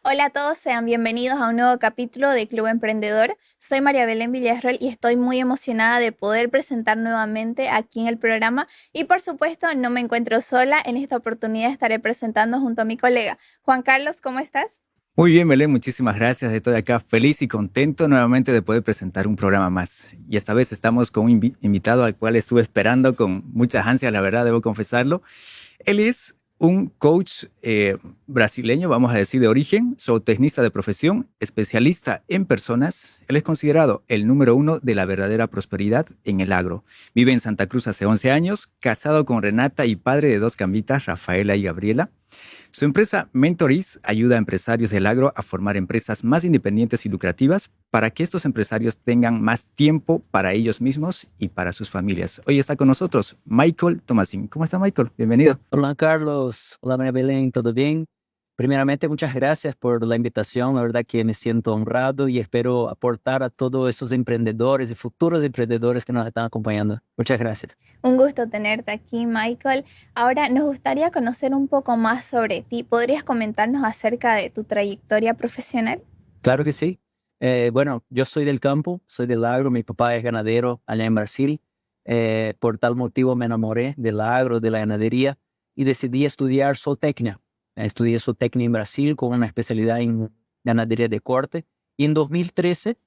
Hola a todos, sean bienvenidos a un nuevo capítulo de Club Emprendedor. Soy María Belén Villarreal y estoy muy emocionada de poder presentar nuevamente aquí en el programa. Y por supuesto, no me encuentro sola. En esta oportunidad estaré presentando junto a mi colega. Juan Carlos, ¿cómo estás? Muy bien, Belén, muchísimas gracias. Estoy acá feliz y contento nuevamente de poder presentar un programa más. Y esta vez estamos con un invitado al cual estuve esperando con muchas ansias, la verdad, debo confesarlo. Él es un coach brasileño, vamos a decir, de origen, zootecnista de profesión, especialista en personas. Él es considerado el número uno de la verdadera prosperidad en el agro. Vive en Santa Cruz hace 11 años, casado con Renata y padre de dos cambitas, Rafaela y Gabriela. Su empresa Mentoris ayuda a empresarios del agro a formar empresas más independientes y lucrativas para que estos empresarios tengan más tiempo para ellos mismos y para sus familias. Hoy está con nosotros Michael Tomasín. ¿Cómo está, Michael? Bienvenido. Hola Carlos, hola María Belén, ¿todo bien? Primeramente, muchas gracias por la invitación. La verdad que me siento honrado y espero aportar a todos esos emprendedores y futuros emprendedores que nos están acompañando. Muchas gracias. Un gusto tenerte aquí, Michael. Ahora nos gustaría conocer un poco más sobre ti. ¿Podrías comentarnos acerca de tu trayectoria profesional? Claro que sí. Bueno, yo soy del campo, soy del agro, mi papá es ganadero allá en Brasil. Por tal motivo me enamoré del agro, de la ganadería y decidí estudiar zootecnia. Estudié zootecnia en Brasil con una especialidad en ganadería de corte y en 2013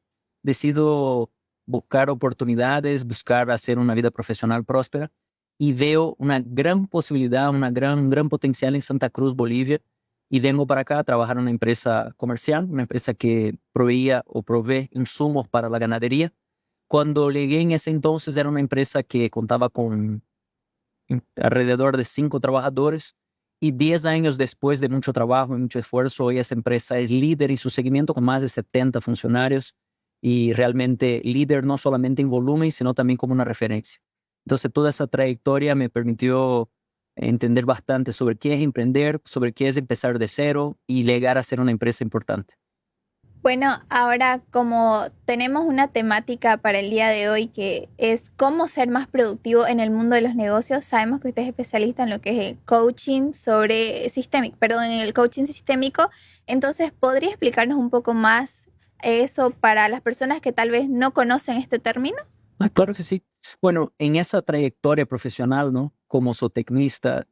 decido buscar oportunidades, buscar hacer una vida profesional próspera y veo una gran posibilidad, un gran potencial en Santa Cruz, Bolivia, y vengo para acá a trabajar en una empresa comercial, una empresa que proveía o provee insumos para la ganadería. Cuando llegué en ese entonces era una empresa que contaba con alrededor de 5 trabajadores y 10 años después de mucho trabajo y mucho esfuerzo, hoy esa empresa es líder en su seguimiento con más de 70 funcionarios y realmente líder no solamente en volumen, sino también como una referencia. Entonces, toda esa trayectoria me permitió entender bastante sobre qué es emprender, sobre qué es empezar de cero y llegar a ser una empresa importante. Bueno, ahora como tenemos una temática para el día de hoy que es cómo ser más productivo en el mundo de los negocios, sabemos que usted es especialista en lo que es el coaching sobre sistémico, perdón, en el coaching sistémico. Entonces, ¿podría explicarnos un poco más eso para las personas que tal vez no conocen este término? Claro que sí. Bueno, en esa trayectoria profesional, ¿no? Como zootecnista,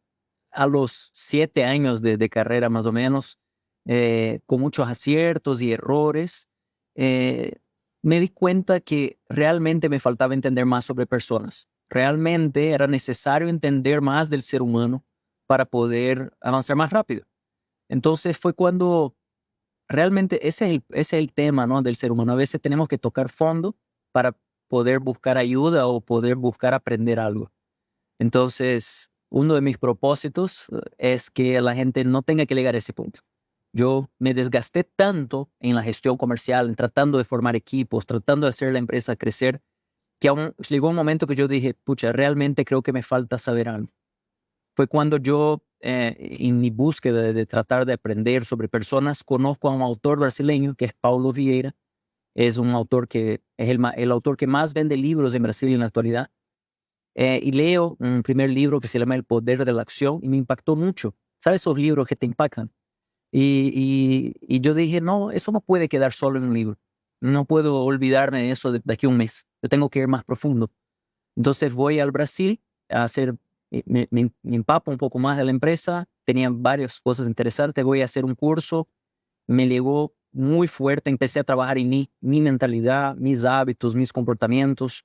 a los 7 años de carrera más o menos, con muchos aciertos y errores, eh, me di cuenta que realmente me faltaba entender más sobre personas. Realmente era necesario entender más del ser humano para poder avanzar más rápido. Entonces fue cuando realmente ese es el tema, ¿no? Del ser humano. A veces tenemos que tocar fondo para poder buscar ayuda o poder buscar aprender algo. Entonces, uno de mis propósitos es que la gente no tenga que llegar a ese punto. Yo me desgasté tanto en la gestión comercial, en tratando de formar equipos, tratando de hacer la empresa crecer, que aún llegó un momento que yo dije, pucha, realmente creo que me falta saber algo. Fue cuando yo, en mi búsqueda de tratar de aprender sobre personas, conozco a un autor brasileño que es Paulo Vieira. Es un autor que es el autor que más vende libros en Brasil en la actualidad. Y leo un primer libro que se llama El Poder de la Acción y me impactó mucho. ¿Sabes esos libros que te impactan? Y yo dije, no, eso no puede quedar solo en un libro. No puedo olvidarme de eso de aquí a un mes. Yo tengo que ir más profundo. Entonces voy al Brasil a hacer, me empapo un poco más de la empresa. Tenían varias cosas interesantes. Voy a hacer un curso. Me llegó muy fuerte. Empecé a trabajar en mi mentalidad, mis hábitos, mis comportamientos.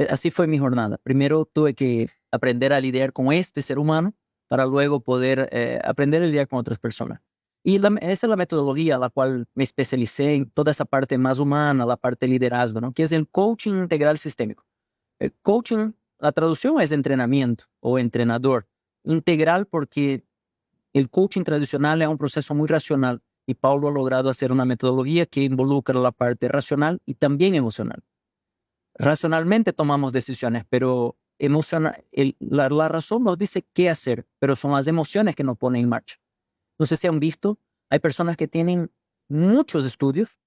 Así fue mi jornada. Primero tuve que aprender a lidiar con este ser humano para luego poder aprender a lidiar con otras personas. Y esa es la metodología a la cual me especialicé en toda esa parte más humana, la parte de liderazgo, ¿no? Que es el coaching integral sistémico. El coaching, la traducción es entrenamiento o entrenador. Integral porque el coaching tradicional es un proceso muy racional y Paulo ha logrado hacer una metodología que involucra la parte racional y también emocional. Racionalmente tomamos decisiones, pero la razón nos dice qué hacer, pero son las emociones que nos ponen en marcha. No sé si han visto, hay personas que tienen muchos estudios,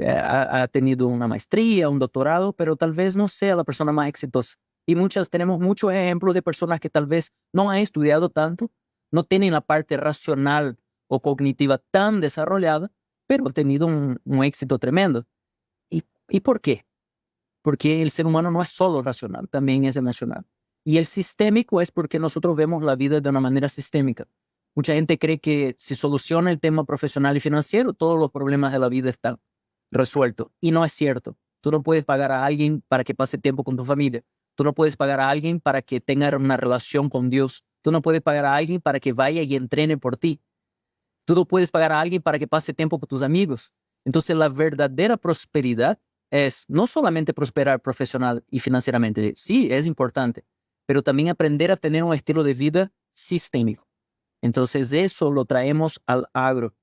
ha tenido una maestría, un doctorado, pero tal vez no sea la persona más exitosa. Y tenemos muchos ejemplos de personas que tal vez no han estudiado tanto, no tienen la parte racional o cognitiva tan desarrollada, pero ha tenido un éxito tremendo. ¿Y por qué? Porque el ser humano no es solo racional, también es emocional. Y el sistémico es porque nosotros vemos la vida de una manera sistémica. Mucha gente cree que si soluciona el tema profesional y financiero, todos los problemas de la vida están resueltos. Y no es cierto. Tú no puedes pagar a alguien para que pase tiempo con tu familia. Tú no puedes pagar a alguien para que tenga una relación con Dios. Tú no puedes pagar a alguien para que vaya y entrene por ti. Tú no puedes pagar a alguien para que pase tiempo con tus amigos. Entonces, la verdadera prosperidad es no solamente prosperar profesional y financieramente. Sí, es importante, pero también aprender a tener un estilo de vida sistémico. Entonces, eso lo traemos al agro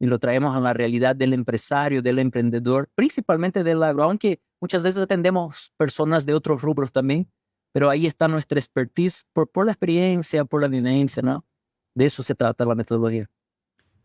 y lo traemos a la realidad del empresario, del emprendedor, principalmente del agro, aunque muchas veces atendemos personas de otros rubros también, pero ahí está nuestra expertise por la experiencia, por la vivencia, ¿no? De eso se trata la metodología.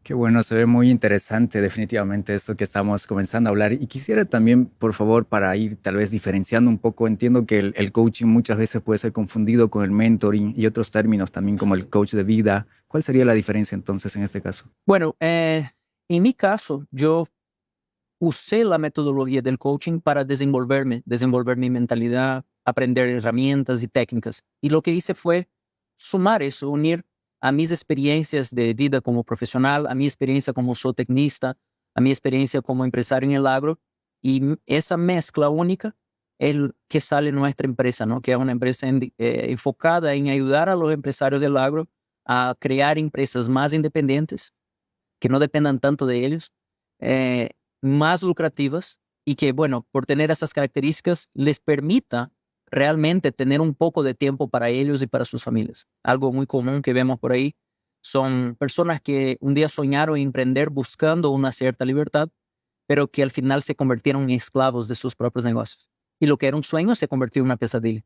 Qué bueno, se ve muy interesante definitivamente esto que estamos comenzando a hablar. Y quisiera también, por favor, para ir tal vez diferenciando un poco, entiendo que el coaching muchas veces puede ser confundido con el mentoring y otros términos también como el coach de vida. ¿Cuál sería la diferencia entonces en este caso? Bueno, en mi caso, yo usé la metodología del coaching para desenvolver mi mentalidad, aprender herramientas y técnicas. Y lo que hice fue sumar eso, unir a mis experiencias de vida como profesional, a mi experiencia como zootecnista, a mi experiencia como empresario en el agro, y esa mezcla única es el que sale en nuestra empresa, ¿no? Que es una empresa enfocada en ayudar a los empresarios del agro a crear empresas más independientes, que no dependan tanto de ellos, eh, más lucrativas y que, bueno, por tener esas características, les permita realmente tener un poco de tiempo para ellos y para sus familias. Algo muy común que vemos por ahí son personas que un día soñaron en emprender buscando una cierta libertad, pero que al final se convirtieron en esclavos de sus propios negocios. Y lo que era un sueño se convirtió en una pesadilla.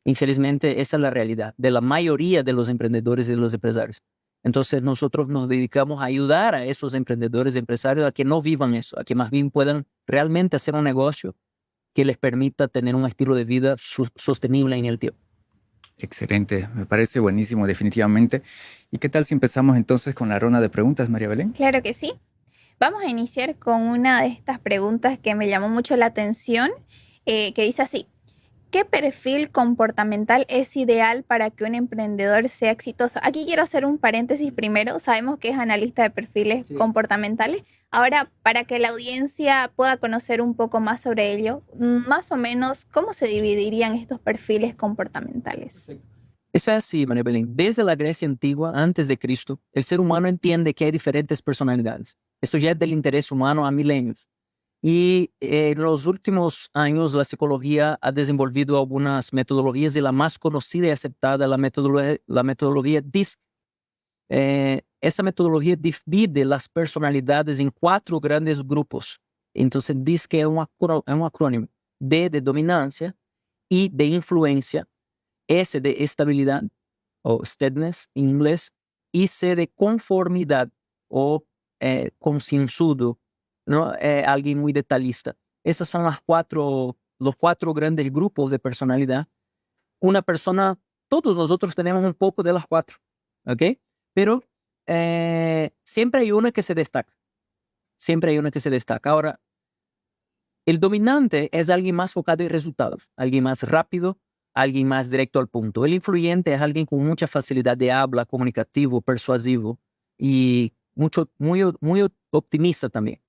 Infelizmente, esa es la realidad de la mayoría de los emprendedores y de los empresarios. Entonces, nosotros nos dedicamos a ayudar a esos emprendedores y empresarios a que no vivan eso, a que más bien puedan realmente hacer un negocio que les permita tener un estilo de vida sostenible en el tiempo. Excelente, me parece buenísimo definitivamente. ¿Y qué tal si empezamos entonces con la ronda de preguntas, María Belén? Claro que sí. Vamos a iniciar con una de estas preguntas que me llamó mucho la atención, que dice así: ¿qué perfil comportamental es ideal para que un emprendedor sea exitoso? Aquí quiero hacer un paréntesis primero. Sabemos que es analista de perfiles comportamentales. Ahora, para que la audiencia pueda conocer un poco más sobre ello, más o menos, ¿cómo se dividirían estos perfiles comportamentales? Eso es así, María Belén. Desde la Grecia antigua, antes de Cristo, el ser humano entiende que hay diferentes personalidades. Esto ya es del interés humano a milenios. Y en los últimos años la psicología ha desenvolvido algunas metodologías y la más conocida y aceptada la metodología DISC. Esa metodología divide las personalidades en 4 grandes grupos. Entonces DISC es un acrónimo. D de dominancia, I de influencia, S de estabilidad o steadiness en inglés, y C de conformidad o concienzudo, ¿no? Alguien muy detallista. Esas son los 4 grandes grupos de personalidad. Una persona, todos nosotros tenemos un poco de las 4, ¿ok? Pero siempre hay una que se destaca. Siempre hay una que se destaca. Ahora, el dominante es alguien más enfocado en resultados, alguien más rápido, alguien más directo al punto. El influyente es alguien con mucha facilidad de habla, comunicativo, persuasivo y muy optimista también.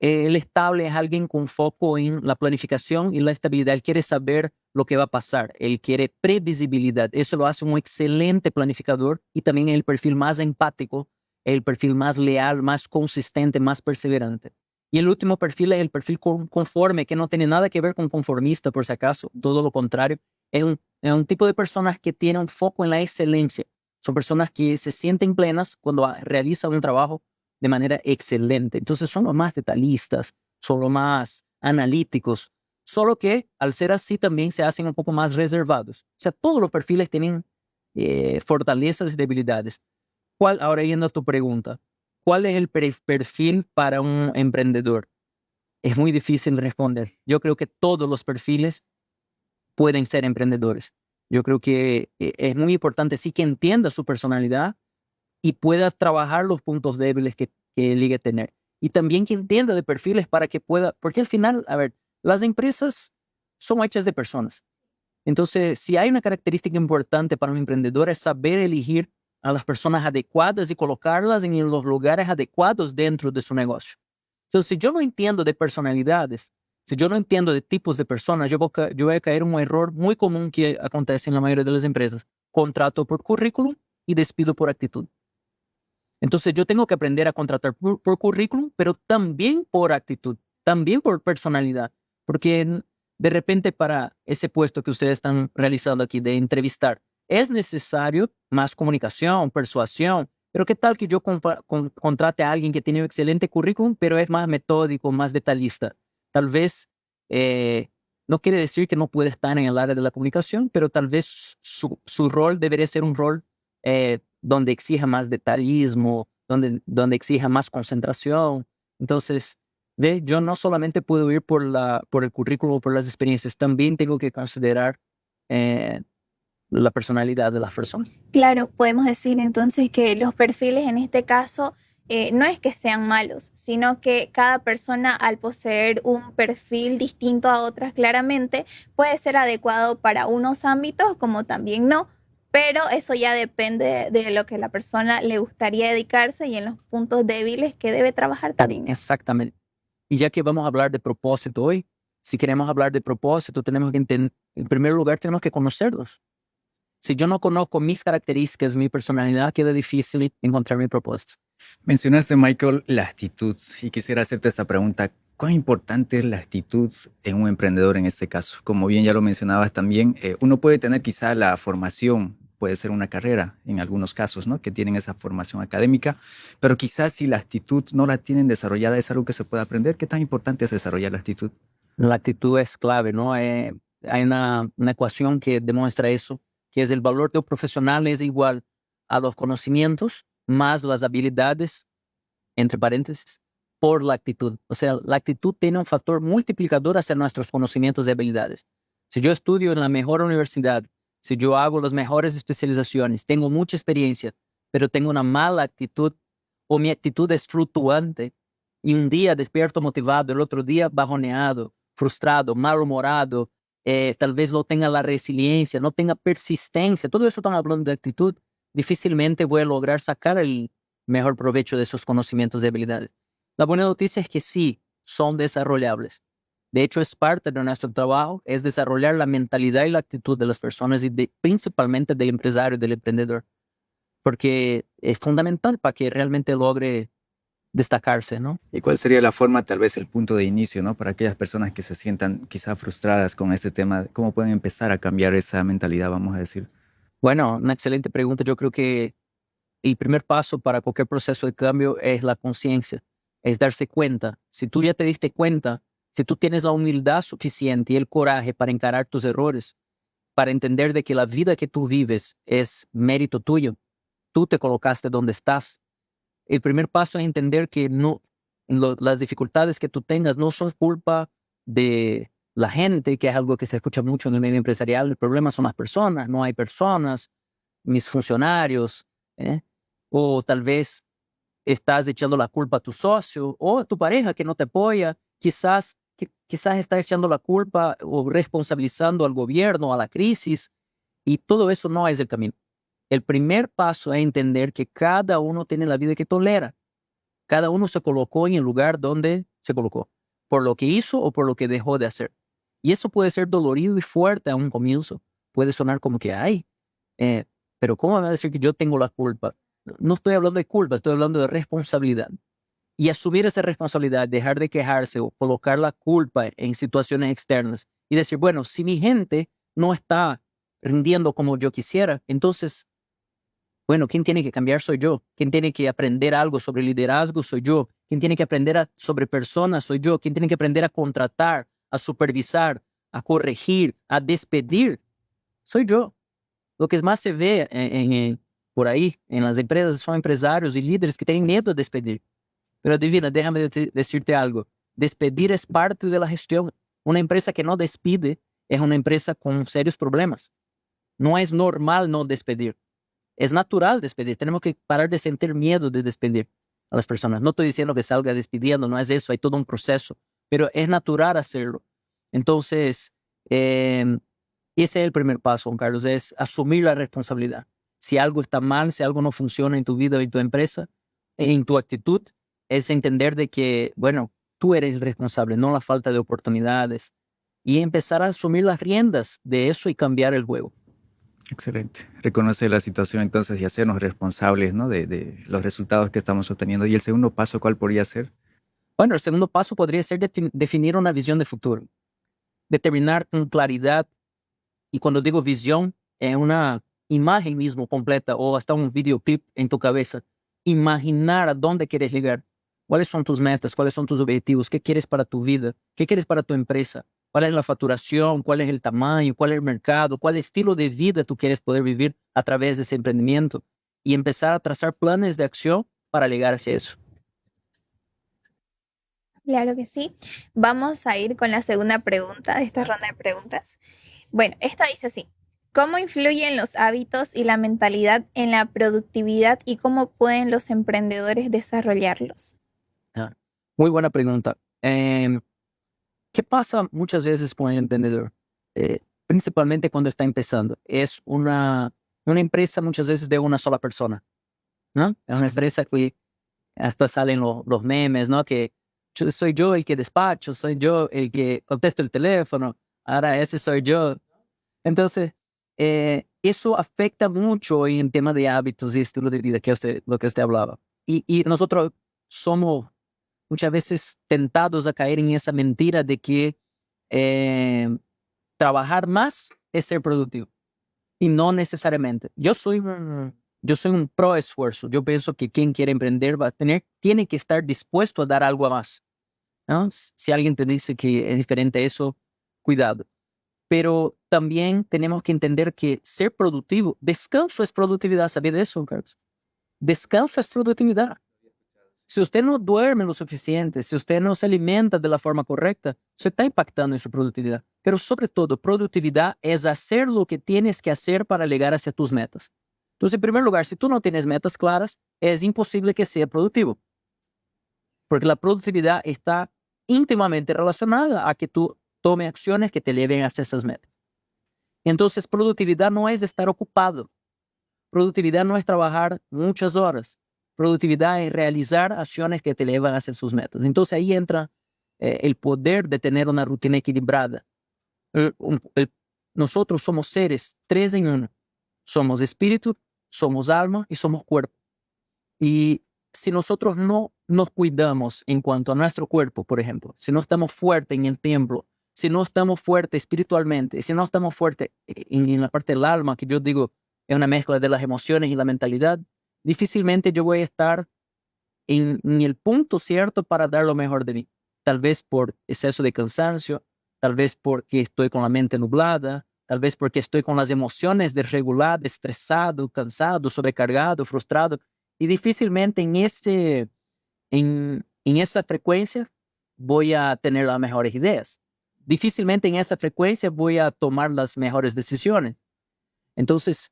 El estable es alguien con foco en la planificación y la estabilidad. Él quiere saber lo que va a pasar. Él quiere previsibilidad. Eso lo hace un excelente planificador y también es el perfil más empático, el perfil más leal, más consistente, más perseverante. Y el último perfil es el perfil conforme, que no tiene nada que ver con conformista, por si acaso. Todo lo contrario. Es un tipo de personas que tienen un foco en la excelencia. Son personas que se sienten plenas cuando realizan un trabajo de manera excelente. Entonces son los más detallistas, son los más analíticos, solo que al ser así también se hacen un poco más reservados. O sea, todos los perfiles tienen fortalezas y debilidades. Ahora yendo a tu pregunta, ¿cuál es el perfil para un emprendedor? Es muy difícil responder. Yo creo que todos los perfiles pueden ser emprendedores. Yo creo que es muy importante sí que entienda su personalidad y pueda trabajar los puntos débiles que llegue a tener. Y también que entienda de perfiles para que pueda, porque al final, a ver, las empresas son hechas de personas. Entonces, si hay una característica importante para un emprendedor es saber elegir a las personas adecuadas y colocarlas en los lugares adecuados dentro de su negocio. Entonces, si yo no entiendo de personalidades, si yo no entiendo de tipos de personas, yo voy a caer en un error muy común que acontece en la mayoría de las empresas. Contrato por currículum y despido por actitud. Entonces, yo tengo que aprender a contratar por currículum, pero también por actitud, también por personalidad, porque de repente para ese puesto que ustedes están realizando aquí de entrevistar, es necesario más comunicación, persuasión, pero ¿qué tal que yo contrate a alguien que tiene un excelente currículum, pero es más metódico, más detallista? Tal vez, no quiere decir que no puede estar en el área de la comunicación, pero tal vez su rol debería ser un rol donde exija más detallismo, donde exija más concentración. Entonces, yo no solamente puedo ir por el currículo o por las experiencias, también tengo que considerar la personalidad de las personas. Claro, podemos decir entonces que los perfiles en este caso no es que sean malos, sino que cada persona al poseer un perfil distinto a otras claramente puede ser adecuado para unos ámbitos como también no, pero eso ya depende de lo que la persona le gustaría dedicarse y en los puntos débiles que debe trabajar también. Exactamente. Y ya que vamos a hablar de propósito hoy, si queremos hablar de propósito, tenemos que entender, en primer lugar, tenemos que conocerlos. Si yo no conozco mis características, mi personalidad, queda difícil encontrar mi propósito. Mencionaste, Michael, la actitud y quisiera hacerte esta pregunta. ¿Cuán importante es la actitud en un emprendedor en este caso? Como bien ya lo mencionabas también, uno puede tener quizá la formación, puede ser una carrera en algunos casos, ¿no? Que tienen esa formación académica, pero quizás si la actitud no la tienen desarrollada es algo que se puede aprender. ¿Qué tan importante es desarrollar la actitud? La actitud es clave, ¿no? Hay una ecuación que demuestra eso, que es el valor de un profesional es igual a los conocimientos más las habilidades, entre paréntesis, por la actitud. O sea, la actitud tiene un factor multiplicador hacia nuestros conocimientos y habilidades. Si yo estudio en la mejor universidad, si yo hago las mejores especializaciones, tengo mucha experiencia, pero tengo una mala actitud o mi actitud es fluctuante y un día despierto motivado, el otro día bajoneado, frustrado, malhumorado, tal vez no tenga la resiliencia, no tenga persistencia, todo eso estamos hablando de actitud, difícilmente voy a lograr sacar el mejor provecho de esos conocimientos y habilidades. La buena noticia es que sí, son desarrollables. De hecho, es parte de nuestro trabajo, es desarrollar la mentalidad y la actitud de las personas y principalmente del empresario, del emprendedor, porque es fundamental para que realmente logre destacarse, ¿no? ¿Y cuál sería la forma, tal vez el punto de inicio, ¿no? Para aquellas personas que se sientan quizá frustradas con este tema, ¿cómo pueden empezar a cambiar esa mentalidad, vamos a decir? Bueno, una excelente pregunta. Yo creo que el primer paso para cualquier proceso de cambio es la conciencia, es darse cuenta. Si tú ya te diste cuenta, si tú tienes la humildad suficiente y el coraje para encarar tus errores, para entender de que la vida que tú vives es mérito tuyo, tú te colocaste donde estás. El primer paso es entender que no, las dificultades que tú tengas no son culpa de la gente, que es algo que se escucha mucho en el medio empresarial. El problema son las personas, no hay personas, mis funcionarios, ¿eh? O tal vez estás echando la culpa a tu socio o a tu pareja que no te apoya. Quizás estás echando la culpa o responsabilizando al gobierno, a la crisis, y todo eso no es el camino. El primer paso es entender que cada uno tiene la vida que tolera. Cada uno se colocó en el lugar donde se colocó, por lo que hizo o por lo que dejó de hacer. Y eso puede ser dolorido y fuerte a un comienzo. Puede sonar como que, ay, pero ¿cómo me va a decir que yo tengo la culpa? No estoy hablando de culpa, estoy hablando de responsabilidad. Y asumir esa responsabilidad, dejar de quejarse o colocar la culpa en situaciones externas y decir, bueno, si mi gente no está rindiendo como yo quisiera, entonces, bueno, ¿quién tiene que cambiar? Soy yo. ¿Quién tiene que aprender algo sobre liderazgo? Soy yo. ¿Quién tiene que aprender sobre personas? Soy yo. ¿Quién tiene que aprender a contratar, a supervisar, a corregir, a despedir? Soy yo. Lo que más se ve por ahí en las empresas son empresarios y líderes que tienen miedo de despedir. Pero adivina, déjame decirte algo. Despedir es parte de la gestión. Una empresa que no despide es una empresa con serios problemas. No es normal no despedir. es natural despedir. Tenemos que parar de sentir miedo de despedir a las personas. No estoy diciendo que salga despidiendo, no es eso, hay todo un proceso, pero es natural hacerlo. Entonces, ese es el primer paso, Juan Carlos, es asumir la responsabilidad. Si algo está mal, si algo no funciona en tu vida o en tu empresa, en tu actitud, es entender de que, bueno, tú eres el responsable, no la falta de oportunidades, y empezar a asumir las riendas de eso y cambiar el juego. Excelente. Reconocer la situación entonces y hacernos responsables, ¿no? de los resultados que estamos obteniendo. ¿Y el segundo paso cuál podría ser? Bueno, el segundo paso podría ser definir una visión de futuro, determinar con claridad, y cuando digo visión, es una imagen mismo completa o hasta un videoclip en tu cabeza. Imaginar a dónde quieres llegar, cuáles son tus metas, cuáles son tus objetivos, qué quieres para tu vida, qué quieres para tu empresa, cuál es la facturación, cuál es el tamaño, cuál es el mercado, cuál estilo de vida tú quieres poder vivir a través de ese emprendimiento y empezar a trazar planes de acción para llegar hacia eso. Claro que sí. Vamos a ir con la segunda pregunta de esta ronda de preguntas. Bueno, esta dice así. ¿Cómo influyen los hábitos y la mentalidad en la productividad y cómo pueden los emprendedores desarrollarlos? Muy buena pregunta. ¿Qué pasa muchas veces con el emprendedor? Principalmente cuando está empezando. Es una empresa muchas veces de una sola persona, ¿no? Es una empresa que hasta salen los memes, ¿no? Que soy yo el que despacho, soy yo el que contesto el teléfono, ahora ese soy yo. Entonces, eso afecta mucho en el tema de hábitos y estilo de vida lo que usted hablaba. Y nosotros somos muchas veces tentados a caer en esa mentira de que trabajar más es ser productivo. Y no necesariamente. Yo soy un pro esfuerzo. Yo pienso que quien quiere emprender tiene que estar dispuesto a dar algo a más, ¿no? Si alguien te dice que es diferente a eso, cuidado. Pero también tenemos que entender que ser productivo, descanso es productividad. ¿Sabía de eso, Carlos? Descanso es productividad. Si usted no duerme lo suficiente, si usted no se alimenta de la forma correcta, se está impactando en su productividad. Pero sobre todo, productividad es hacer lo que tienes que hacer para llegar hacia tus metas. Entonces, en primer lugar, si tú no tienes metas claras, es imposible que sea productivo. Porque la productividad está íntimamente relacionada a que tú tomes acciones que te lleven hacia esas metas. Entonces, productividad no es estar ocupado. Productividad no es trabajar muchas horas. Productividad es realizar acciones que te llevan hacia sus metas. Entonces ahí entra el poder de tener una rutina equilibrada. Nosotros somos seres 3 en 1. Somos espíritu, somos alma y somos cuerpo. Y si nosotros no nos cuidamos en cuanto a nuestro cuerpo, por ejemplo, si no estamos fuertes en el templo, si no estamos fuertes espiritualmente, si no estamos fuertes en la parte del alma, que yo digo es una mezcla de las emociones y la mentalidad, difícilmente yo voy a estar en el punto cierto para dar lo mejor de mí. Tal vez por exceso de cansancio, tal vez porque estoy con la mente nublada, tal vez porque estoy con las emociones desreguladas, estresado, cansado, sobrecargado, frustrado. Y difícilmente en esa frecuencia voy a tener las mejores ideas. Difícilmente en esa frecuencia voy a tomar las mejores decisiones. Entonces,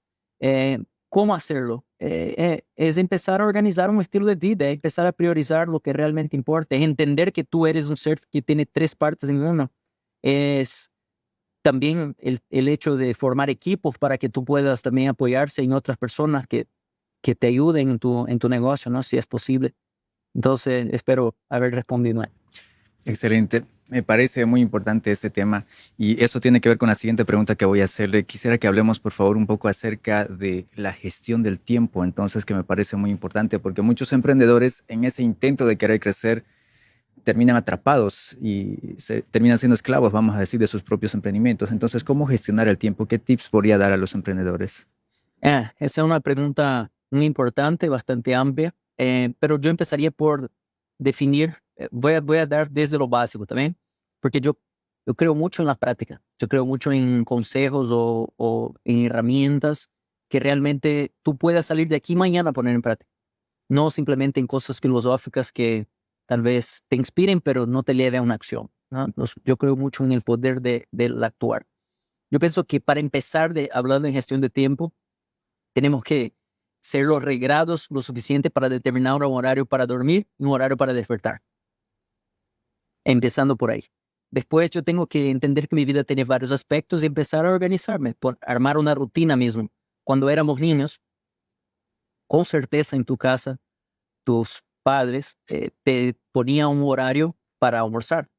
¿cómo hacerlo? Es empezar a organizar un estilo de vida, empezar a priorizar lo que realmente importa, es entender que tú eres un ser que tiene 3 partes en uno. Es también el hecho de formar equipos para que tú puedas también apoyarse en otras personas que te ayuden en tu negocio, ¿no? Si es posible. Entonces, espero haber respondido. Excelente. Me parece muy importante este tema y eso tiene que ver con la siguiente pregunta que voy a hacerle. Quisiera que hablemos, por favor, un poco acerca de la gestión del tiempo, entonces, que me parece muy importante porque muchos emprendedores en ese intento de querer crecer terminan atrapados y terminan siendo esclavos, vamos a decir, de sus propios emprendimientos. Entonces, ¿cómo gestionar el tiempo? ¿Qué tips podría dar a los emprendedores? Esa es una pregunta muy importante, bastante amplia, pero yo empezaría por definir, voy a dar desde lo básico también, porque yo creo mucho en la práctica, yo creo mucho en consejos o en herramientas que realmente tú puedas salir de aquí mañana a poner en práctica, no simplemente en cosas filosóficas que tal vez te inspiren, pero no te lleven a una acción, ¿no? Yo creo mucho en el poder del actuar. Yo pienso que para empezar hablando en gestión de tiempo, tenemos que ser los regrados lo suficiente para determinar un horario para dormir y un horario para despertar. Empezando por ahí. Después yo tengo que entender que mi vida tiene varios aspectos y empezar a organizarme, por armar una rutina mismo. Cuando éramos niños, con certeza en tu casa, tus padres te ponían un horario para almorzar,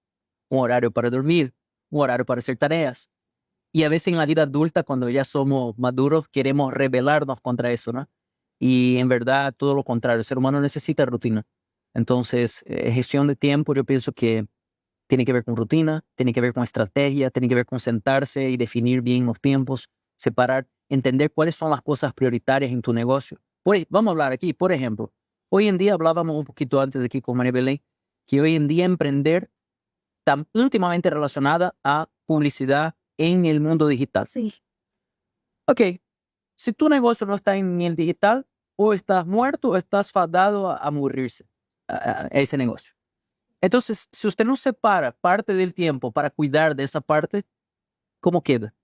un horario para dormir, un horario para hacer tareas. Y a veces en la vida adulta, cuando ya somos maduros, queremos rebelarnos contra eso, ¿no? Y en verdad, todo lo contrario, el ser humano necesita rutina. Entonces, gestión de tiempo, yo pienso que tiene que ver con rutina, tiene que ver con estrategia, tiene que ver con sentarse y definir bien los tiempos, separar, entender cuáles son las cosas prioritarias en tu negocio. Vamos a hablar aquí, por ejemplo, hoy en día hablábamos un poquito antes de aquí con María Belén, que hoy en día emprender está íntimamente relacionada a publicidad en el mundo digital. Sí. Ok, si tu negocio no está en el digital, o estás muerto o estás fadado a morirse a ese negocio. Entonces, si usted no separa parte del tiempo para cuidar de esa parte, ¿cómo queda?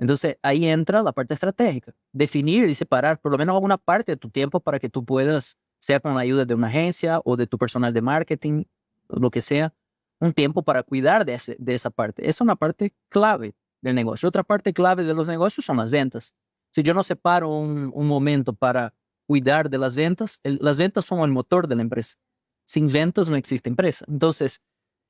Entonces, ahí entra la parte estratégica. Definir y separar por lo menos alguna parte de tu tiempo para que tú puedas, sea con la ayuda de una agencia o de tu personal de marketing, o lo que sea, un tiempo para cuidar de esa parte. Es una parte clave del negocio. Otra parte clave de los negocios son las ventas. Si yo no separo un momento para cuidar de las ventas son el motor de la empresa. Sin ventas no existe empresa. Entonces,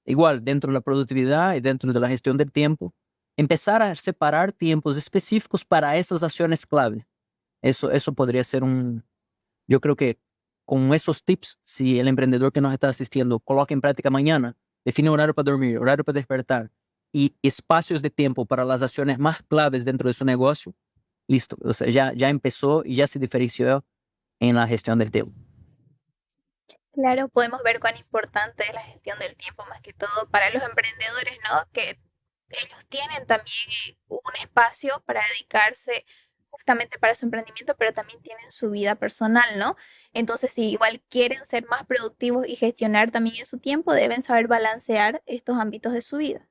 igual, dentro de la productividad y dentro de la gestión del tiempo, empezar a separar tiempos específicos para esas acciones clave. Eso podría ser yo creo que con esos tips, si el emprendedor que nos está asistiendo coloca en práctica mañana, define horario para dormir, horario para despertar y espacios de tiempo para las acciones más claves dentro de su negocio, listo. O sea, ya empezó y ya se diferenció en la gestión del tiempo. Claro, podemos ver cuán importante es la gestión del tiempo, más que todo para los emprendedores, ¿no? Que ellos tienen también un espacio para dedicarse justamente para su emprendimiento, pero también tienen su vida personal, ¿no? Entonces, si igual quieren ser más productivos y gestionar también su tiempo, deben saber balancear estos ámbitos de su vida.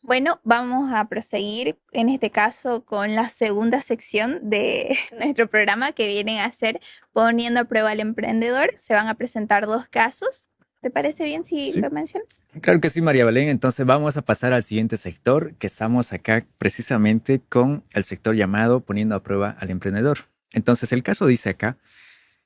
Bueno, vamos a proseguir en este caso con la segunda sección de nuestro programa que vienen a ser poniendo a prueba al emprendedor. Se van a presentar dos casos. ¿Te parece bien si Sí. lo mencionas? Claro que sí, María Belén. Entonces vamos a pasar al siguiente sector, que estamos acá precisamente con el sector llamado poniendo a prueba al emprendedor. Entonces el caso dice acá: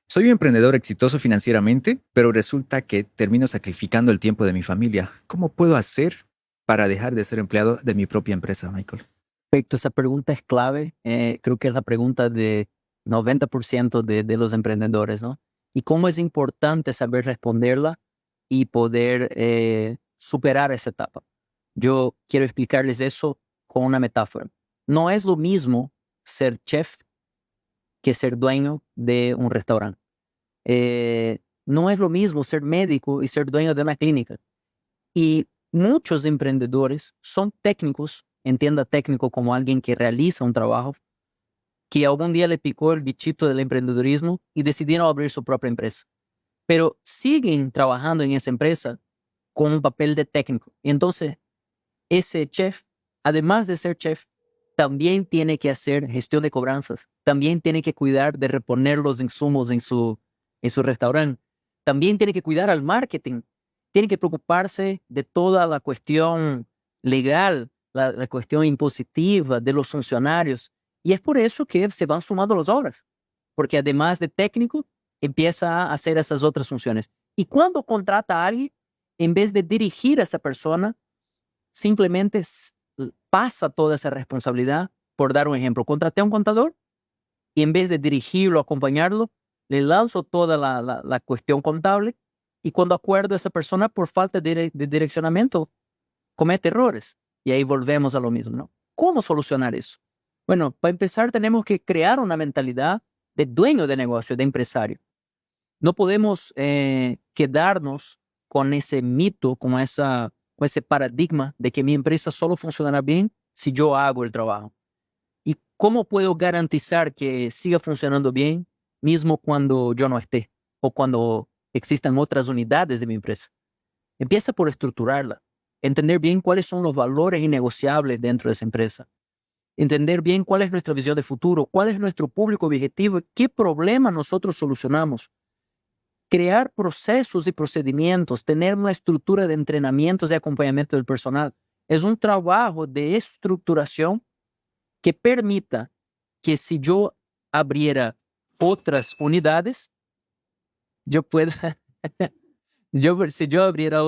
soy un emprendedor exitoso financieramente, pero resulta que termino sacrificando el tiempo de mi familia. ¿Cómo puedo hacer para dejar de ser empleado de mi propia empresa, Michael? Perfecto, esa pregunta es clave. Creo que es la pregunta de 90% de los emprendedores, ¿no? Y cómo es importante saber responderla y poder superar esa etapa. Yo quiero explicarles eso con una metáfora. No es lo mismo ser chef que ser dueño de un restaurante. No es lo mismo ser médico y ser dueño de una clínica. Y muchos emprendedores son técnicos, entienda técnico como alguien que realiza un trabajo, que algún día le picó el bichito del emprendedurismo y decidieron abrir su propia empresa. Pero siguen trabajando en esa empresa con un papel de técnico. Y entonces, ese chef, además de ser chef, también tiene que hacer gestión de cobranzas, también tiene que cuidar de reponer los insumos en su restaurante, también tiene que cuidar al marketing, tiene que preocuparse de toda la cuestión legal, la cuestión impositiva de los funcionarios. Y es por eso que se van sumando las horas, porque además de técnico, empieza a hacer esas otras funciones. Y cuando contrata a alguien, en vez de dirigir a esa persona, simplemente pasa toda esa responsabilidad. Por dar un ejemplo, contraté a un contador y en vez de dirigirlo, acompañarlo, le lanzo toda la cuestión contable y cuando acuerdo a esa persona por falta de direccionamiento, comete errores. Y ahí volvemos a lo mismo, ¿no? ¿Cómo solucionar eso? Bueno, para empezar tenemos que crear una mentalidad de dueño de negocio, de empresario. No podemos quedarnos con ese mito, con ese paradigma de que mi empresa solo funcionará bien si yo hago el trabajo. ¿Y cómo puedo garantizar que siga funcionando bien mismo cuando yo no esté o cuando existan otras unidades de mi empresa? Empieza por estructurarla, entender bien cuáles son los valores innegociables dentro de esa empresa. entender bien cuál es nuestra visión de futuro, cuál es nuestro público objetivo, qué problema nosotros solucionamos. Crear procesos y procedimientos, tener una estructura de entrenamientos y acompañamiento del personal. Es un trabajo de estructuración que permita que si yo abriera otras unidades, yo pueda, si yo abriera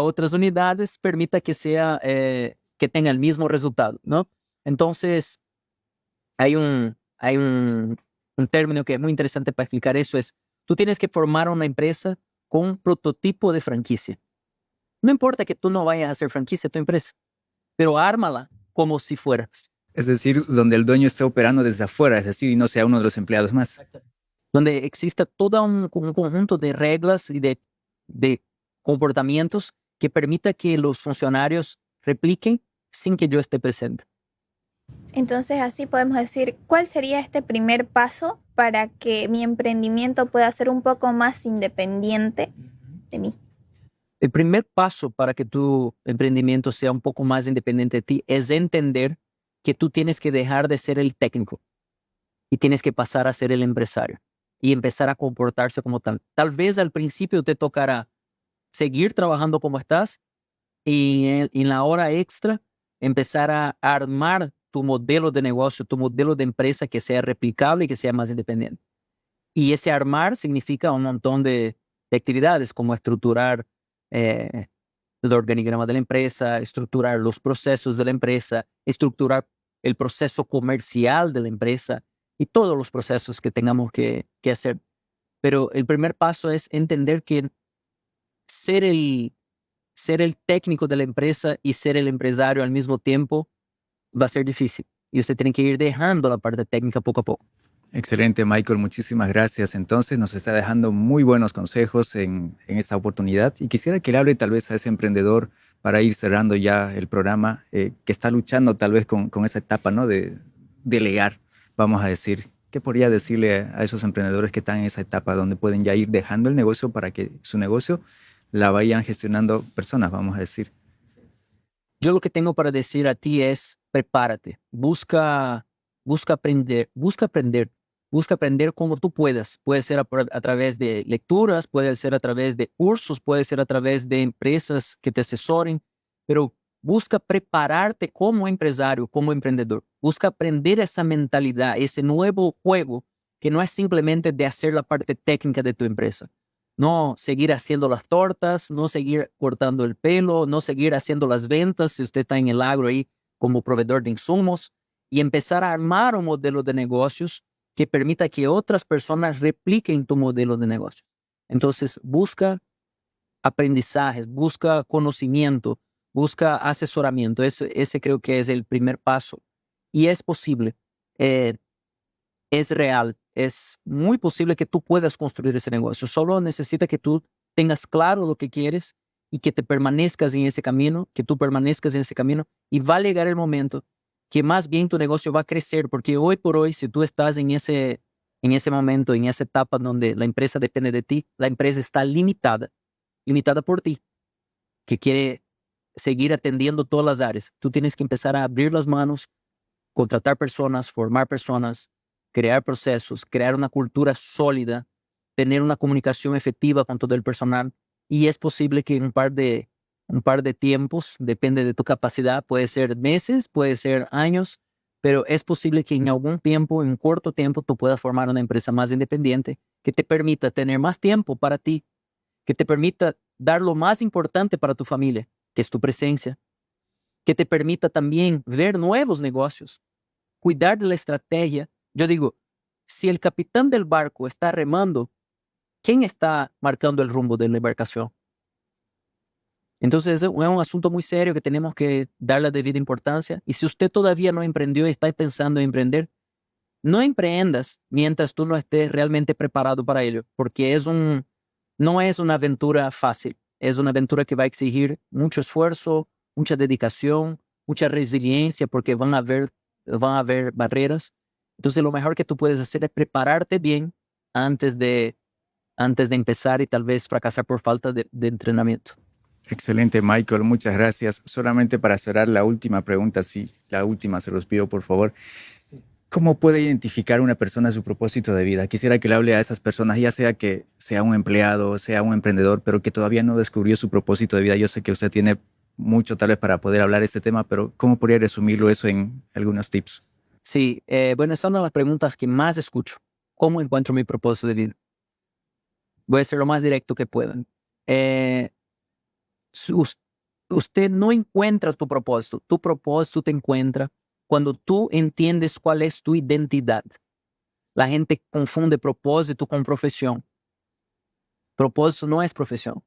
otras unidades, permita que sea, que tenga el mismo resultado, ¿no? Entonces, hay un término que es muy interesante para explicar eso, es, tú tienes que formar una empresa con un prototipo de franquicia. No importa que tú no vayas a hacer franquicia tu empresa, pero ármala como si fueras. Es decir, donde el dueño esté operando desde afuera, es decir, y no sea uno de los empleados más. Donde exista todo un conjunto de reglas y de comportamientos que permita que los funcionarios repliquen sin que yo esté presente. Entonces, así podemos decir, ¿cuál sería este primer paso para que mi emprendimiento pueda ser un poco más independiente de mí? El primer paso para que tu emprendimiento sea un poco más independiente de ti es entender que tú tienes que dejar de ser el técnico y tienes que pasar a ser el empresario y empezar a comportarse como tal. Tal vez al principio te tocará seguir trabajando como estás y en la hora extra empezar a armar tu modelo de negocio, tu modelo de empresa que sea replicable y que sea más independiente. Y ese armar significa un montón de actividades como estructurar el organigrama de la empresa, estructurar los procesos de la empresa, estructurar el proceso comercial de la empresa y todos los procesos que tengamos que hacer. Pero el primer paso es entender que ser el técnico de la empresa y ser el empresario al mismo tiempo va a ser difícil. Y usted tiene que ir dejando la parte técnica poco a poco. Excelente, Michael, muchísimas gracias. Entonces nos está dejando muy buenos consejos en esta oportunidad y quisiera que le hable tal vez a ese emprendedor para ir cerrando ya el programa que está luchando tal vez con esa etapa, ¿no? De delegar, vamos a decir. ¿Qué podría decirle a esos emprendedores que están en esa etapa donde pueden ya ir dejando el negocio para que su negocio la vayan gestionando personas, vamos a decir? Yo lo que tengo para decir a ti es prepárate, busca aprender, busca aprender como tú puedas. Puede ser a través de lecturas, puede ser a través de cursos, puede ser a través de empresas que te asesoren, pero busca prepararte como empresario, como emprendedor. Busca aprender esa mentalidad, ese nuevo juego que no es simplemente de hacer la parte técnica de tu empresa. No seguir haciendo las tortas, no seguir cortando el pelo, no seguir haciendo las ventas si usted está en el agro ahí como proveedor de insumos y empezar a armar un modelo de negocios que permita que otras personas repliquen tu modelo de negocio. Entonces, busca aprendizajes, busca conocimiento, busca asesoramiento. Ese creo que es el primer paso. Y es posible, es real, es muy posible que tú puedas construir ese negocio. Solo necesita que tú tengas claro lo que quieres y que te permanezcas en ese camino, que tú permanezcas en ese camino y va a llegar el momento que más bien tu negocio va a crecer, porque hoy por hoy, si tú estás en ese momento, en esa etapa donde la empresa depende de ti, la empresa está limitada por ti, que quiere seguir atendiendo todas las áreas. Tú tienes que empezar a abrir las manos, contratar personas, formar personas, crear procesos, crear una cultura sólida, tener una comunicación efectiva con todo el personal. Y es posible que en un par de tiempos, depende de tu capacidad, puede ser meses, puede ser años, pero es posible que en algún tiempo, en un corto tiempo, tú puedas formar una empresa más independiente que te permita tener más tiempo para ti, que te permita dar lo más importante para tu familia, que es tu presencia, que te permita también ver nuevos negocios, cuidar de la estrategia. Yo digo, si el capitán del barco está remando, ¿quién está marcando el rumbo de la embarcación? Entonces es un asunto muy serio que tenemos que darle debida importancia. Y si usted todavía no emprendió y está pensando en emprender, no emprendas mientras tú no estés realmente preparado para ello, porque no es una aventura fácil. Es una aventura que va a exigir mucho esfuerzo, mucha dedicación, mucha resiliencia, porque van a haber barreras. Entonces lo mejor que tú puedes hacer es prepararte bien antes de empezar y tal vez fracasar por falta de entrenamiento. Excelente, Michael, muchas gracias. Solamente para cerrar la última pregunta, sí, la última, se los pido por favor. ¿Cómo puede identificar una persona su propósito de vida? Quisiera que le hable a esas personas, ya sea que sea un empleado, sea un emprendedor, pero que todavía no descubrió su propósito de vida. Yo sé que usted tiene mucho tal vez para poder hablar de este tema, pero ¿cómo podría resumirlo eso en algunos tips? Sí, bueno, esa es una de las preguntas que más escucho. ¿Cómo encuentro mi propósito de vida? Voy a ser lo más directo que pueda. Eh, us- Usted no encuentra tu propósito te encuentra cuando tú entiendes cuál es tu identidad. La gente confunde propósito con profesión. Propósito no es profesión.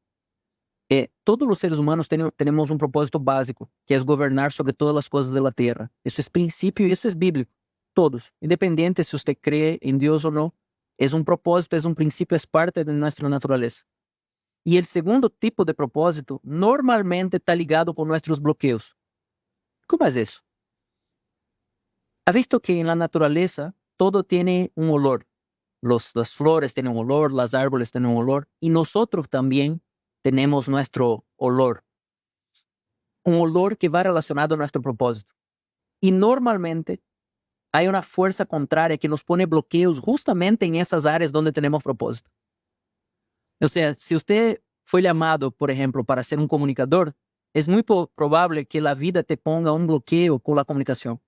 Todos los seres humanos tenemos un propósito básico, que es gobernar sobre todas las cosas de la tierra. Eso es principio y eso es bíblico. Todos, independiente si usted cree en Dios o no, es un propósito, es un principio, es parte de nuestra naturaleza. Y el segundo tipo de propósito normalmente está ligado con nuestros bloqueos. ¿Cómo es eso? ¿Ha visto que en la naturaleza todo tiene un olor? Las flores tienen un olor, los árboles tienen un olor, y nosotros también tenemos nuestro olor, un olor que va relacionado a nuestro propósito. Y normalmente hay una fuerza contraria que nos pone bloqueos justamente en esas áreas donde tenemos propósito. O sea, si usted fue llamado, por ejemplo, para ser un comunicador, es muy probable que la vida te ponga un bloqueo con la comunicación,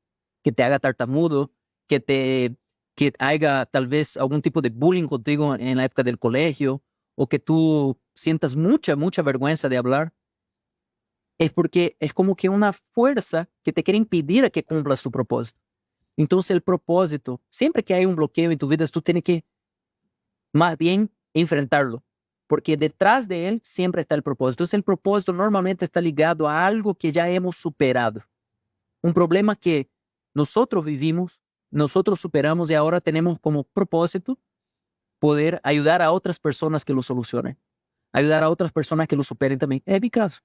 que te haga tartamudo, que haga tal vez algún tipo de bullying contigo en la época del colegio, o que tú sientas mucha vergüenza de hablar. Es porque es como que una fuerza que te quiere impedir a que cumplas tu propósito. Entonces el propósito, siempre que hay un bloqueo en tu vida, tú tienes que más bien enfrentarlo, porque detrás de él siempre está el propósito. Entonces el propósito normalmente está ligado a algo que ya hemos superado, un problema que nosotros vivimos, nosotros superamos y ahora tenemos como propósito poder ayudar a otras personas que lo solucionen, ayudar a otras personas que lo superen también. Es mi caso.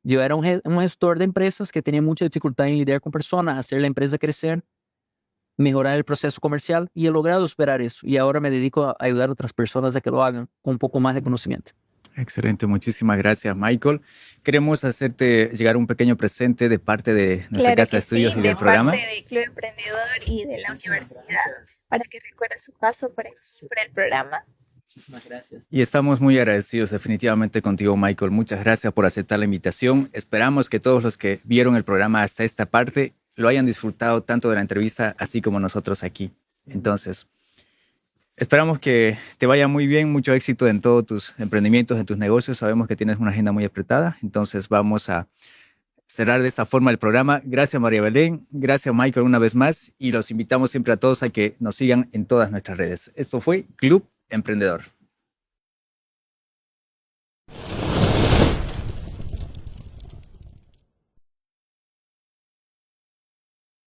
Yo era un gestor de empresas que tenía mucha dificultad en lidiar con personas, hacer la empresa crecer, mejorar el proceso comercial, y he logrado superar eso. Y ahora me dedico a ayudar a otras personas a que lo hagan con un poco más de conocimiento. Excelente, muchísimas gracias, Michael. Queremos hacerte llegar un pequeño presente de parte de nuestra Claro casa de que sí, estudios y de del programa. parte de Club Emprendedor y de la universidad, para que recuerde su paso por el programa. Muchísimas gracias. Y estamos muy agradecidos definitivamente contigo, Michael. Muchas gracias por aceptar la invitación. Esperamos que todos los que vieron el programa hasta esta parte lo hayan disfrutado tanto de la entrevista así como nosotros aquí. Entonces, esperamos que te vaya muy bien, mucho éxito en todos tus emprendimientos, en tus negocios. Sabemos que tienes una agenda muy apretada, entonces vamos a cerrar de esta forma el programa. Gracias, María Belén. Gracias, Michael, una vez más. Y los invitamos siempre a todos a que nos sigan en todas nuestras redes. Esto fue Club Emprendedor.